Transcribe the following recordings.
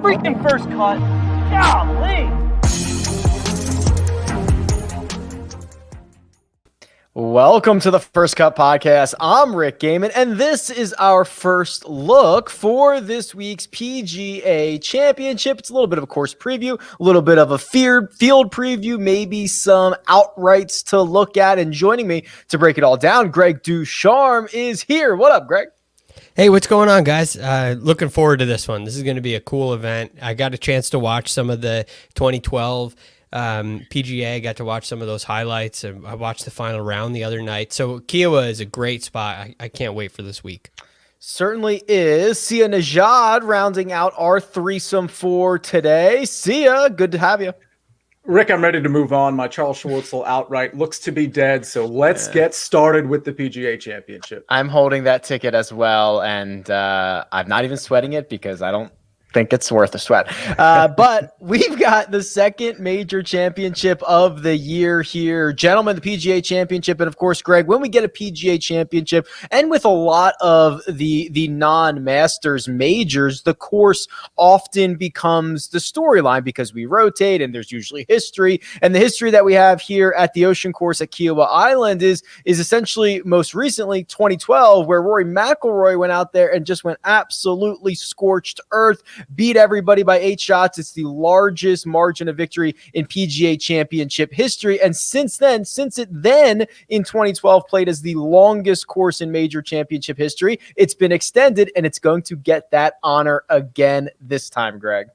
freaking first cut. Golly. Welcome to the First Cut Podcast. I'm Rick Gehman, and this is our first look for this week's PGA Championship. It's a little bit of a course preview, a little bit of a field preview, maybe some outrights to look at. And joining me to break it all down, Greg DuCharme is here. What up, Greg? Hey, what's going on, guys? Looking forward to this one. This is going to be a cool event. I got a chance to watch some of the 2012 PGA. I got to watch some of those highlights, and I watched the final round the other night. So Kiawah is a great spot. I can't wait for this week. Certainly is. Sia Nejad rounding out our threesome for today. Sia, good to have you. Rick, I'm ready to move on. My Charles Schwartzel outright looks to be dead, so let's get started with the PGA Championship. I'm holding that ticket as well, and I'm not even sweating it because I don't think it's worth a sweat. But we've got the second major championship of the year here. Gentlemen, the PGA Championship. And of course, Greg, when we get a PGA Championship, and with a lot of the non-Masters majors, the course often becomes the storyline because we rotate and there's usually history. And the history that we have here at the Ocean Course at Kiawah Island is essentially most recently 2012, where Rory McIlroy went out there and just went absolutely scorched earth, beat everybody by 8 shots. It's the largest margin of victory in PGA Championship history. And since it then in 2012 played as the longest course in major championship history, it's been extended, and it's going to get that honor again this time, Greg.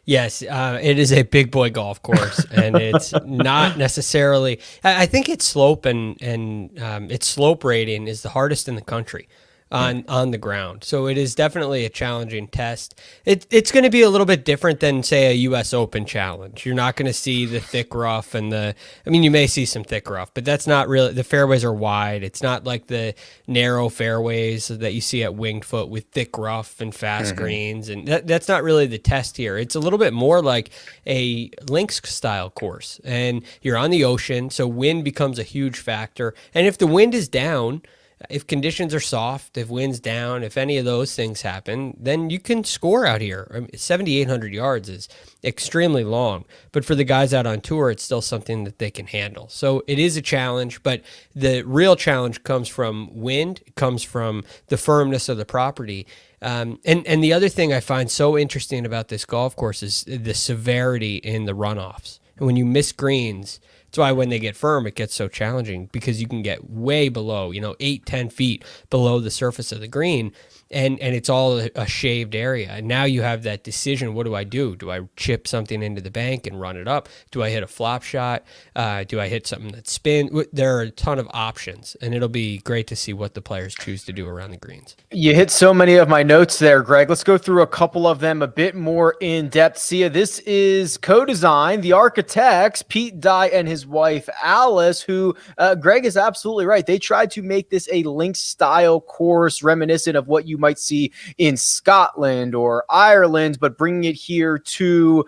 Yes, it is a big boy golf course, and it's not necessarily. I think its slope and its slope rating is the hardest in the country on the ground. So it is definitely a challenging test. It's going to be a little bit different than, say, a U.S. Open challenge. You're not going to see the thick rough you may see some thick rough, but that's not really, the fairways are wide. It's not like the narrow fairways that you see at Winged Foot with thick rough and fast greens. And that's not really the test here. It's a little bit more like a links style course, and you're on the ocean. So wind becomes a huge factor. And if the wind is down, if conditions are soft, if wind's down, if any of those things happen, then you can score out here. 7,800 yards is extremely long, but for the guys out on tour, it's still something that they can handle. So it is a challenge, but the real challenge comes from wind, it comes from the firmness of the property. And the other thing I find so interesting about this golf course is the severity in the runoffs. And when you miss greens, that's why when they get firm, it gets so challenging, because you can get way below, 8-10 feet below the surface of the green, and it's all a shaved area. And now you have that decision. What do I do? Do I chip something into the bank and run it up? Do I hit a flop shot? Do I hit something that spins? There are a ton of options, and it'll be great to see what the players choose to do around the greens. You hit so many of my notes there, Greg. Let's go through a couple of them a bit more in depth. Sia, this is co-designed, the architects, Pete Dye and his wife, Alice, who Greg is absolutely right. They tried to make this a links style course reminiscent of what you might see in Scotland or Ireland, but bringing it here to,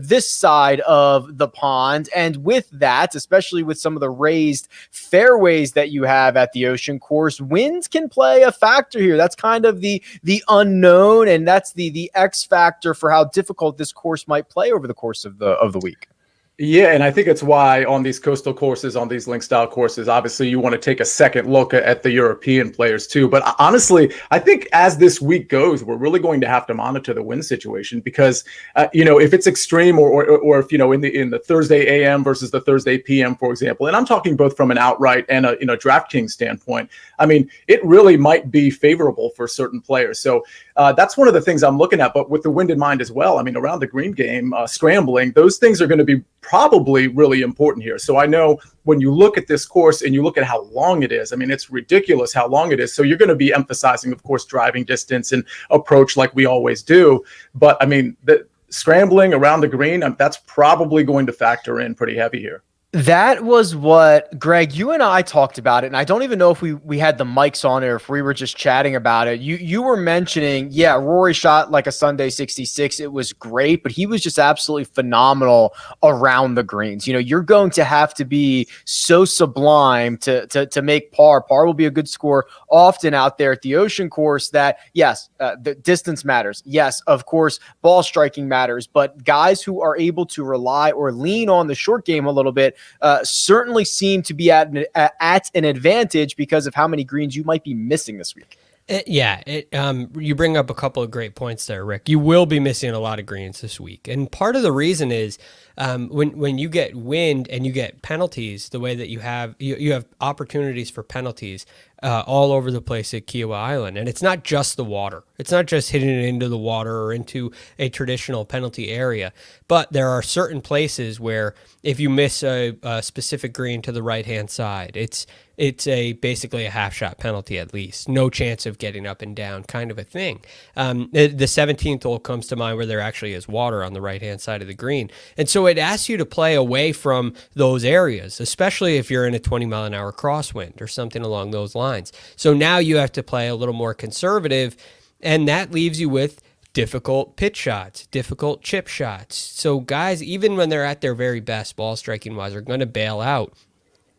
this side of the pond. And with that, especially with some of the raised fairways that you have at the Ocean Course, winds can play a factor here. That's kind of the unknown, and that's the X factor for how difficult this course might play over the course of the week. Yeah, and I think it's why on these coastal courses, on these link style courses, obviously you want to take a second look at the European players too. But honestly, I think as this week goes, we're really going to have to monitor the wind situation, because if it's extreme or if in the Thursday AM versus the Thursday PM, for example, and I'm talking both from an outright and a DraftKings standpoint, I mean, it really might be favorable for certain players. So that's one of the things I'm looking at. But with the wind in mind as well, I mean, around the green game, scrambling, those things are going to be probably really important here. So I know when you look at this course and you look at how long it is, I mean, it's ridiculous how long it is. So you're going to be emphasizing, of course, driving distance and approach like we always do. But I mean, the scrambling around the green, that's probably going to factor in pretty heavy here. That was what, Greg, you and I talked about it, and I don't even know if we had the mics on or if we were just chatting about it. You were mentioning, yeah, Rory shot like a Sunday 66. It was great, but he was just absolutely phenomenal around the greens. You know, you're going to have to be so sublime to make par. Par will be a good score often out there at the Ocean course that, yes, the distance matters. Yes, of course, ball striking matters, but guys who are able to rely or lean on the short game a little bit certainly seem to be at an advantage because of how many greens you might be missing this week. You bring up a couple of great points there, Rick. You will be missing a lot of greens this week, and part of the reason is when you get wind and you get penalties, the way that you have opportunities for penalties all over the place at Kiawah Island, and it's not just the water. It's not just hitting it into the water or into a traditional penalty area, but there are certain places where if you miss a specific green to the right hand side, it's basically a half shot penalty at least. No chance of getting up and down, kind of a thing. The 17th hole comes to mind where there actually is water on the right hand side of the green, and so it asks you to play away from those areas, especially if you're in a 20-mile-an-hour crosswind or something along those lines. So now you have to play a little more conservative, and that leaves you with difficult pitch shots, difficult chip shots. So guys, even when they're at their very best ball striking wise, are going to bail out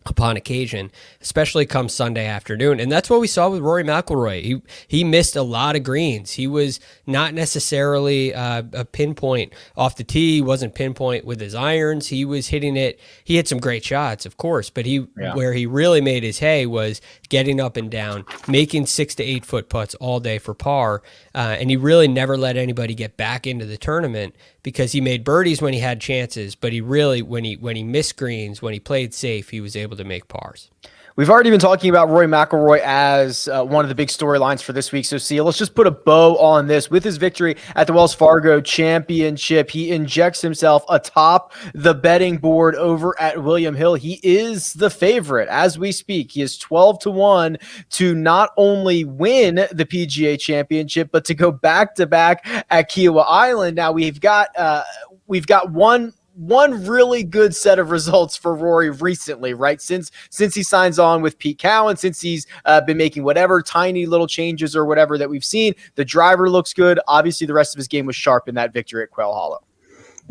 upon occasion, especially come Sunday afternoon. And that's what we saw with Rory McIlroy. He missed a lot of greens. He was not necessarily a pinpoint off the tee. He wasn't pinpoint with his irons. He was hitting it. He hit some great shots, of course, but where he really made his hay was getting up and down, making 6 to 8 foot putts all day for par. And he really never let anybody get back into the tournament because he made birdies when he had chances, but he really, when he missed greens, when he played safe, he was able to make pars. We've already been talking about Rory McIlroy as one of the big storylines for this week. So, let's just put a bow on this. With his victory at the Wells Fargo Championship, he injects himself atop the betting board over at William Hill. He is the favorite as we speak. He is 12-1 to not only win the PGA Championship, but to go back-to-back at Kiawah Island. Now, we've got one really good set of results for Rory recently, right? Since he signs on with Pete Cowan, since he's been making whatever tiny little changes or whatever that we've seen, the driver looks good. Obviously, the rest of his game was sharp in that victory at Quail Hollow.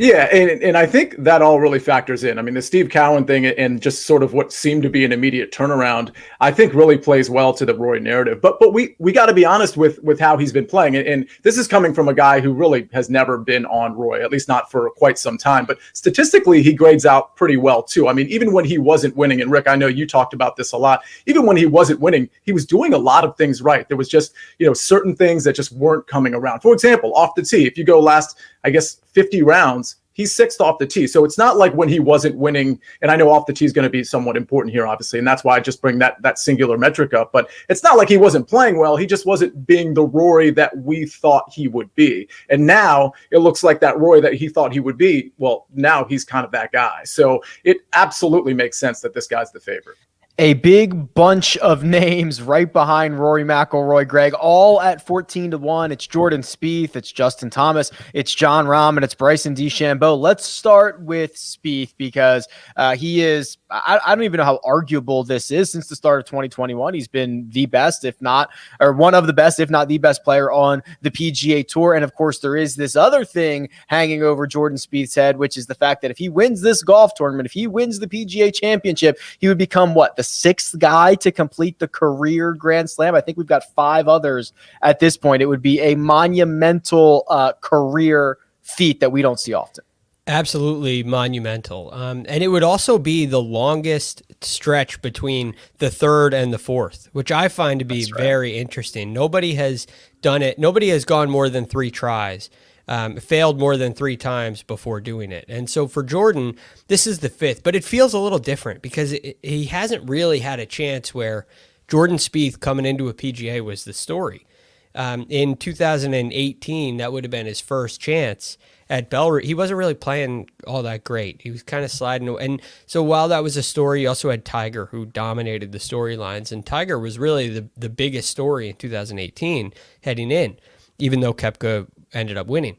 Yeah, and I think that all really factors in. I mean, the Steve Cowan thing and just sort of what seemed to be an immediate turnaround, I think really plays well to the Rory narrative. But we got to be honest with how he's been playing. And this is coming from a guy who really has never been on Roy, at least not for quite some time. But statistically, he grades out pretty well, too. I mean, even when he wasn't winning, and Rick, I know you talked about this a lot, even when he wasn't winning, he was doing a lot of things right. There was just, certain things that just weren't coming around. For example, off the tee, if you go last, 50 rounds, he's sixth off the tee. So it's not like when he wasn't winning, and I know off the tee is going to be somewhat important here, obviously, and that's why I just bring that singular metric up. But it's not like he wasn't playing well. He just wasn't being the Rory that we thought he would be. And now it looks like that Rory that he thought he would be, well, now he's kind of that guy. So it absolutely makes sense that this guy's the favorite. A big bunch of names right behind Rory McIlroy, Greg, all at 14-1. It's Jordan Spieth, it's Justin Thomas, it's Jon Rahm, and it's Bryson DeChambeau. Let's start with Spieth because he is, I don't even know how arguable this is. Since the start of 2021, he's been the best, if not, or one of the best, if not the best player on the PGA Tour. And of course, there is this other thing hanging over Jordan Spieth's head, which is the fact that if he wins this golf tournament, if he wins the PGA Championship, he would become the sixth guy to complete the career Grand Slam. I think we've got 5 others at this point. It would be a monumental career feat that we don't see often. Absolutely monumental. And it would also be the longest stretch between the third and the fourth, which I find to be very interesting. Nobody has done it. Nobody has gone more than 3 tries. Failed more than 3 times before doing it. And so for Jordan, this is the 5th, but it feels a little different because he hasn't really had a chance where Jordan Spieth coming into a PGA was the story. In 2018, that would have been his first chance at Bellery. He wasn't really playing all that great. He was kind of sliding away. And so while that was a story, you also had Tiger who dominated the storylines, and Tiger was really the biggest story in 2018 heading in, even though Koepka ended up winning.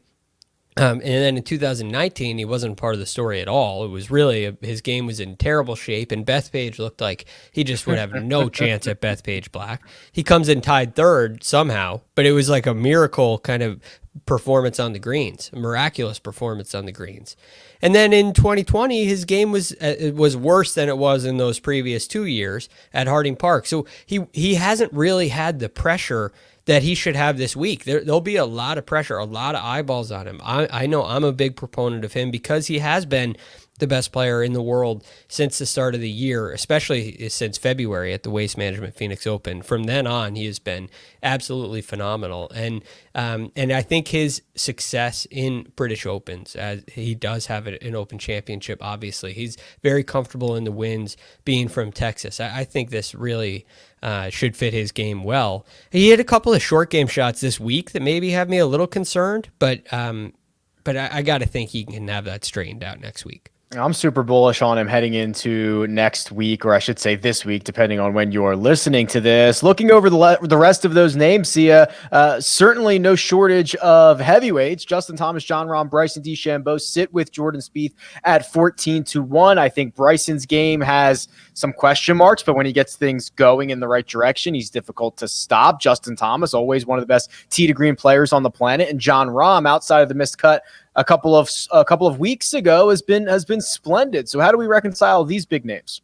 And then in 2019, he wasn't part of the story at all. It was really his game was in terrible shape, and Bethpage looked like he just would have no chance at Bethpage Black. He comes in tied third somehow, but it was like a miracle kind of performance on the greens, a miraculous performance on the greens. And then in 2020, his game was worse than it was in those previous 2 years at Harding Park. So he hasn't really had the pressure that he should have this week. There'll be a lot of pressure, a lot of eyeballs on him. I know I'm a big proponent of him because he has been the best player in the world since the start of the year, especially since February at the Waste Management Phoenix Open. From then on, he has been absolutely phenomenal. And I think his success in British Opens, as he does have an Open Championship, obviously. He's very comfortable in the wins being from Texas. I think this really should fit his game well. He had a couple of short game shots this week that maybe have me a little concerned, but I got to think he can have that straightened out next week. I'm super bullish on him heading into next week, or I should say this week, depending on when you're listening to this. Looking over the rest of those names, Sia, certainly no shortage of heavyweights. Justin Thomas, Jon Rahm, Bryson DeChambeau sit with Jordan Spieth at 14-1. I think Bryson's game has some question marks, but when he gets things going in the right direction, he's difficult to stop. Justin Thomas, always one of the best tee to green players on the planet, and Jon Rahm, outside of the missed cut a couple of weeks ago, has been splendid. So how do we reconcile these big names?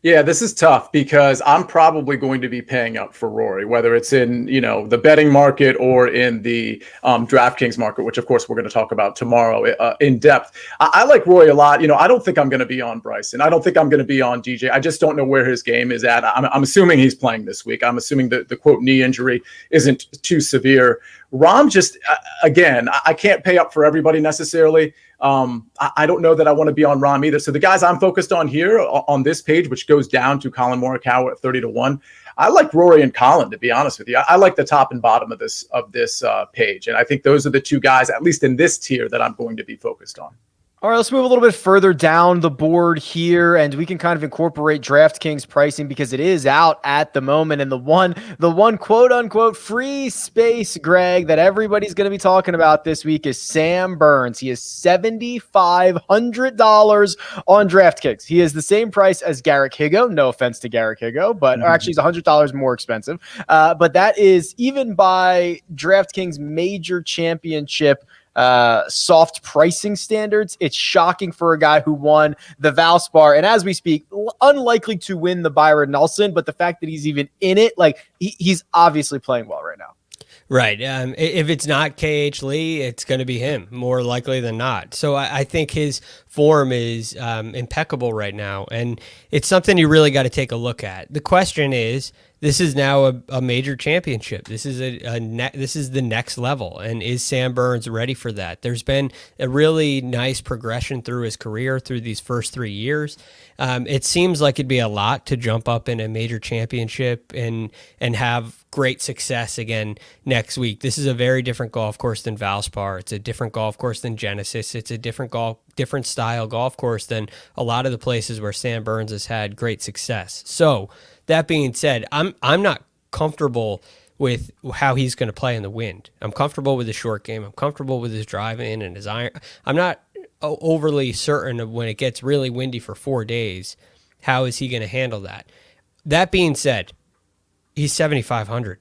Yeah, this is tough because I'm probably going to be paying up for Rory, whether it's in, the betting market or in the DraftKings market, which of course we're going to talk about tomorrow in depth. I like Rory a lot. I don't think I'm going to be on Bryson. I don't think I'm going to be on DJ. I just don't know where his game is at. I'm assuming he's playing this week. I'm assuming that the quote knee injury isn't too severe. Rahm just, again, I can't pay up for everybody necessarily. I don't know that I want to be on Rahm either. So the guys I'm focused on here on this page, which goes down to Colin Morikawa at 30-1, I like Rory and Colin, to be honest with you. I like the top and bottom of this page. And I think those are the two guys, at least in this tier, that I'm going to be focused on. All right, let's move a little bit further down the board here, and we can kind of incorporate DraftKings pricing because it is out at the moment. And the one quote unquote free space, Greg, that everybody's going to be talking about this week is Sam Burns. He is $7,500 on DraftKings. He is the same price as Garrick Higgo. No offense to Garrick Higgo, but actually he's $100 more expensive. But that is even by DraftKings Major Championship soft pricing standards. It's shocking for a guy who won the Valspar, and as we speak, unlikely to win the Byron Nelson, but the fact that he's even in it, like he's obviously playing well right now. Right. If it's not KH Lee, it's going to be him more likely than not. So I think his form is impeccable right now, and it's something you really got to take a look at. The question is, this is now a major championship. This is this is the next level, and is Sam Burns ready for that? There's been a really nice progression through his career through these first 3 years. It seems like it'd be a lot to jump up in a major championship and have great success again next week. This is a very different golf course than Valspar. It's a different golf course than Genesis. It's a different style golf course than a lot of the places where Sam Burns has had great success. So that being said, I'm not comfortable with how he's going to play in the wind. I'm comfortable with his short game. I'm comfortable with his driving and his iron. I'm not overly certain of when it gets really windy for 4 days, how is he going to handle that? That being said, he's 7,500.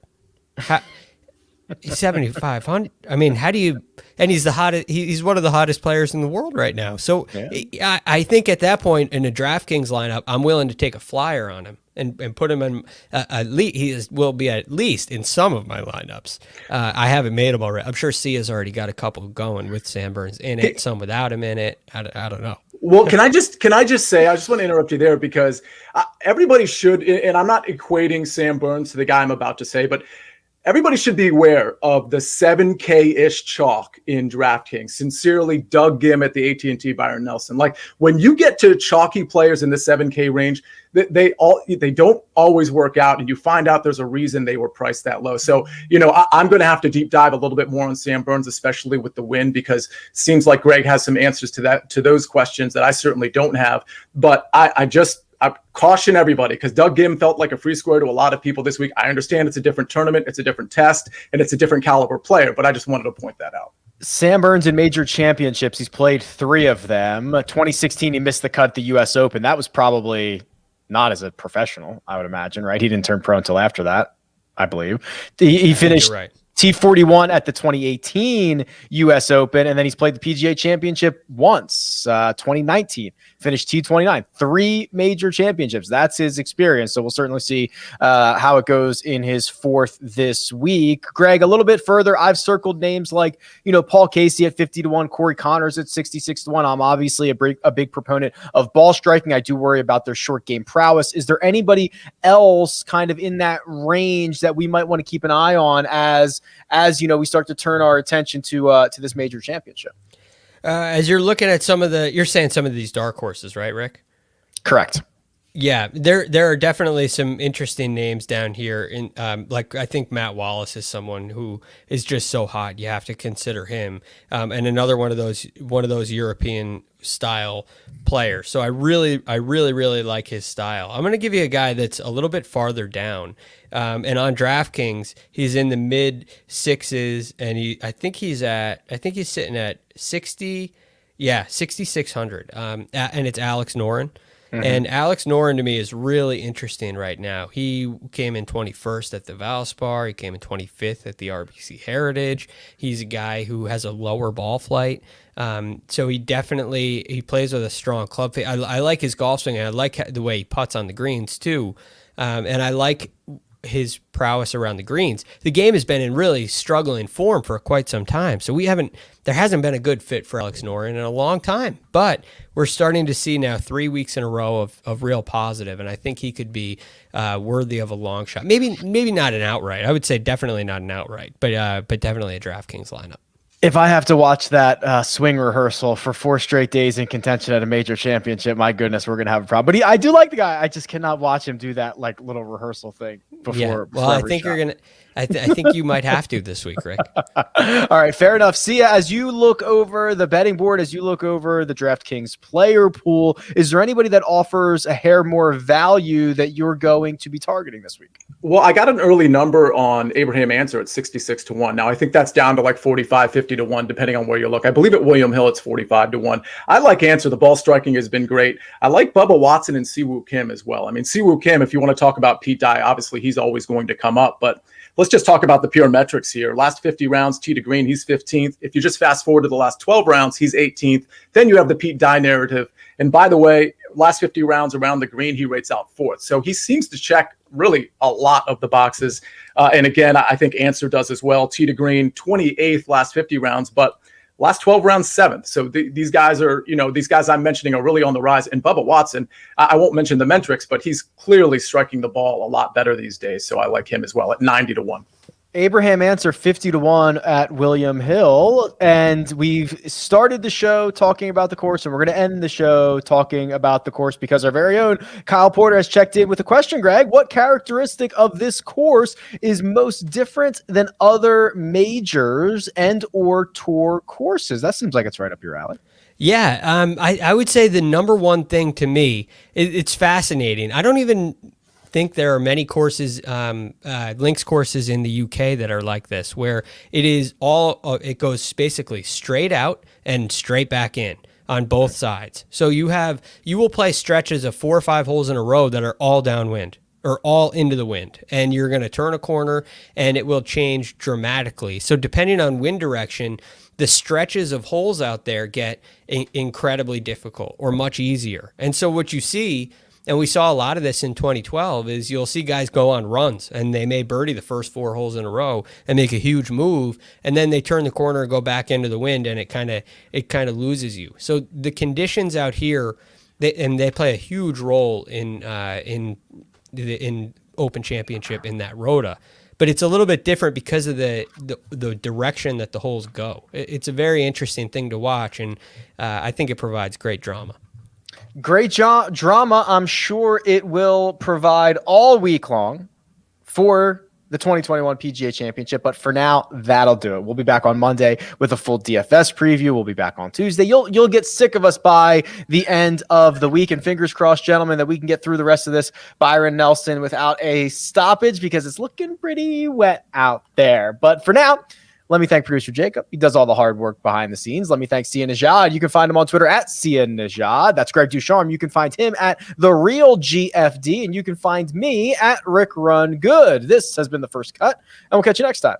He's 7,500. I mean, how do you? And he's the hottest. He's one of the hottest players in the world right now. So yeah. I think at that point in a DraftKings lineup, I'm willing to take a flyer on him and put him in. At least will be at least in some of my lineups. I haven't made them already. I'm sure Sia's already got a couple going with Sam Burns in it, some without him in it. I don't know. Well, can I just say, I just want to interrupt you there because everybody should, and I'm not equating Sam Burns to the guy I'm about to say, but everybody should be aware of the 7K-ish chalk in DraftKings. Sincerely, Doug Gehman at the AT&T Byron Nelson. Like when you get to chalky players in the 7K range, they don't always work out, and you find out there's a reason they were priced that low. So, I'm going to have to deep dive a little bit more on Sam Burns, especially with the win, because it seems like Greg has some answers to those questions that I certainly don't have. But I caution everybody because Doug Gehman felt like a free square to a lot of people this week. I understand it's a different tournament, it's a different test, and it's a different caliber player, but I just wanted to point that out. Sam Burns in major championships, he's played 3 of them. 2016, he missed the cut at the U.S. Open. That was probably not as a professional, I would imagine, right? He didn't turn pro until after that, I believe. He finished right. T41 at the 2018 U.S. Open, and then he's played the PGA Championship once, 2019. Finished T29, 3 major championships. That's his experience. So we'll certainly see how it goes in his 4th this week. Greg, a little bit further, I've circled names like, Paul Casey at 50-1, Corey Connors at 66-1. I'm obviously a big proponent of ball striking. I do worry about their short game prowess. Is there anybody else kind of in that range that we might want to keep an eye on as we start to turn our attention to this major championship? As you're looking at you're saying some of these dark horses, right, Rick? Correct. Yeah, there are definitely some interesting names down here. Like I think Matt Wallace is someone who is just so hot. You have to consider him, and another one of those European style players. So I really like his style. I'm going to give you a guy that's a little bit farther down, and on DraftKings he's in the mid 6s, and I think he's sitting at 6,600. And it's Alex Noren. And Alex Noren to me is really interesting right now. He came in 21st at the Valspar. He came in 25th at the RBC Heritage. He's a guy who has a lower ball flight. So he plays with a strong club face. I like his golf swing, and I like the way he putts on the greens too. And I like his prowess around the greens. The game has been in really struggling form for quite some time. So there hasn't been a good fit for Alex Noren in a long time, but we're starting to see now 3 weeks in a row of real positive. And I think he could be worthy of a long shot. Maybe not an outright. I would say definitely not an outright, but definitely a DraftKings lineup. If I have to watch that swing rehearsal for 4 straight days in contention at a major championship, my goodness, we're going to have a problem. But I do like the guy. I just cannot watch him do that like little rehearsal thing before. Well, I think you're going to. I think you might have to this week, Rick. All right, fair enough. Sia, as you look over the betting board, as you look over the DraftKings player pool, is there anybody that offers a hair more value that you're going to be targeting this week? Well, I got an early number on Abraham Answer at 66-1. Now, I think that's down to like 45, 50-1, depending on where you look. I believe at William Hill, it's 45-1. I like Answer. The ball striking has been great. I like Bubba Watson and Siwoo Kim as well. I mean, Siwoo Kim, if you want to talk about Pete Dye, obviously he's always going to come up, but let's just talk about the pure metrics here. Last 50 rounds, tee to green, he's 15th. If you just fast forward to the last 12 rounds, he's 18th. Then you have the Pete Dye narrative. And by the way, last 50 rounds around the green, he rates out 4th. So he seems to check really a lot of the boxes. And again, I think Answer does as well. Tee to green, 28th last 50 rounds, but last 12 rounds, 7th. So these guys I'm mentioning are really on the rise. And Bubba Watson, I won't mention the metrics, but he's clearly striking the ball a lot better these days. So I like him as well at 90-1. Abraham Answer 50-1 at William Hill. And we've started the show talking about the course, and we're going to end the show talking about the course because our very own Kyle Porter has checked in with a question. Greg, what characteristic of this course is most different than other majors and or tour courses? That seems like it's right up your alley. Yeah, I would say the number one thing to me, it's fascinating. I don't even think there are many courses, links courses in the UK that are like this, where it goes basically straight out and straight back in on both sides. So you will play stretches of 4 or 5 holes in a row that are all downwind or all into the wind, and you're going to turn a corner and it will change dramatically. So depending on wind direction, the stretches of holes out there get incredibly difficult or much easier. And so what you see, and we saw a lot of this in 2012, is you'll see guys go on runs and they may birdie the first 4 holes in a row and make a huge move, and then they turn the corner and go back into the wind, and it kind of loses you. So the conditions out here, they play a huge role in Open Championship in that rota. But it's a little bit different because of the direction that the holes go. It's a very interesting thing to watch, and I think it provides great drama. Great drama. I'm sure it will provide all week long for the 2021 PGA Championship. But for now, that'll do it. We'll be back on Monday with a full DFS preview. We'll be back on Tuesday. You'll get sick of us by the end of the week. And fingers crossed, gentlemen, that we can get through the rest of this Byron Nelson without a stoppage, because it's looking pretty wet out there. But for now, Let me thank producer Jacob. He does all the hard work behind the scenes. Let me thank Nejad. You can find him on Twitter at Nejad. That's Greg DuCharme. You can find him at The Real GFD, and you can find me at Rick Run Good. This has been The First Cut, and we'll catch you next time.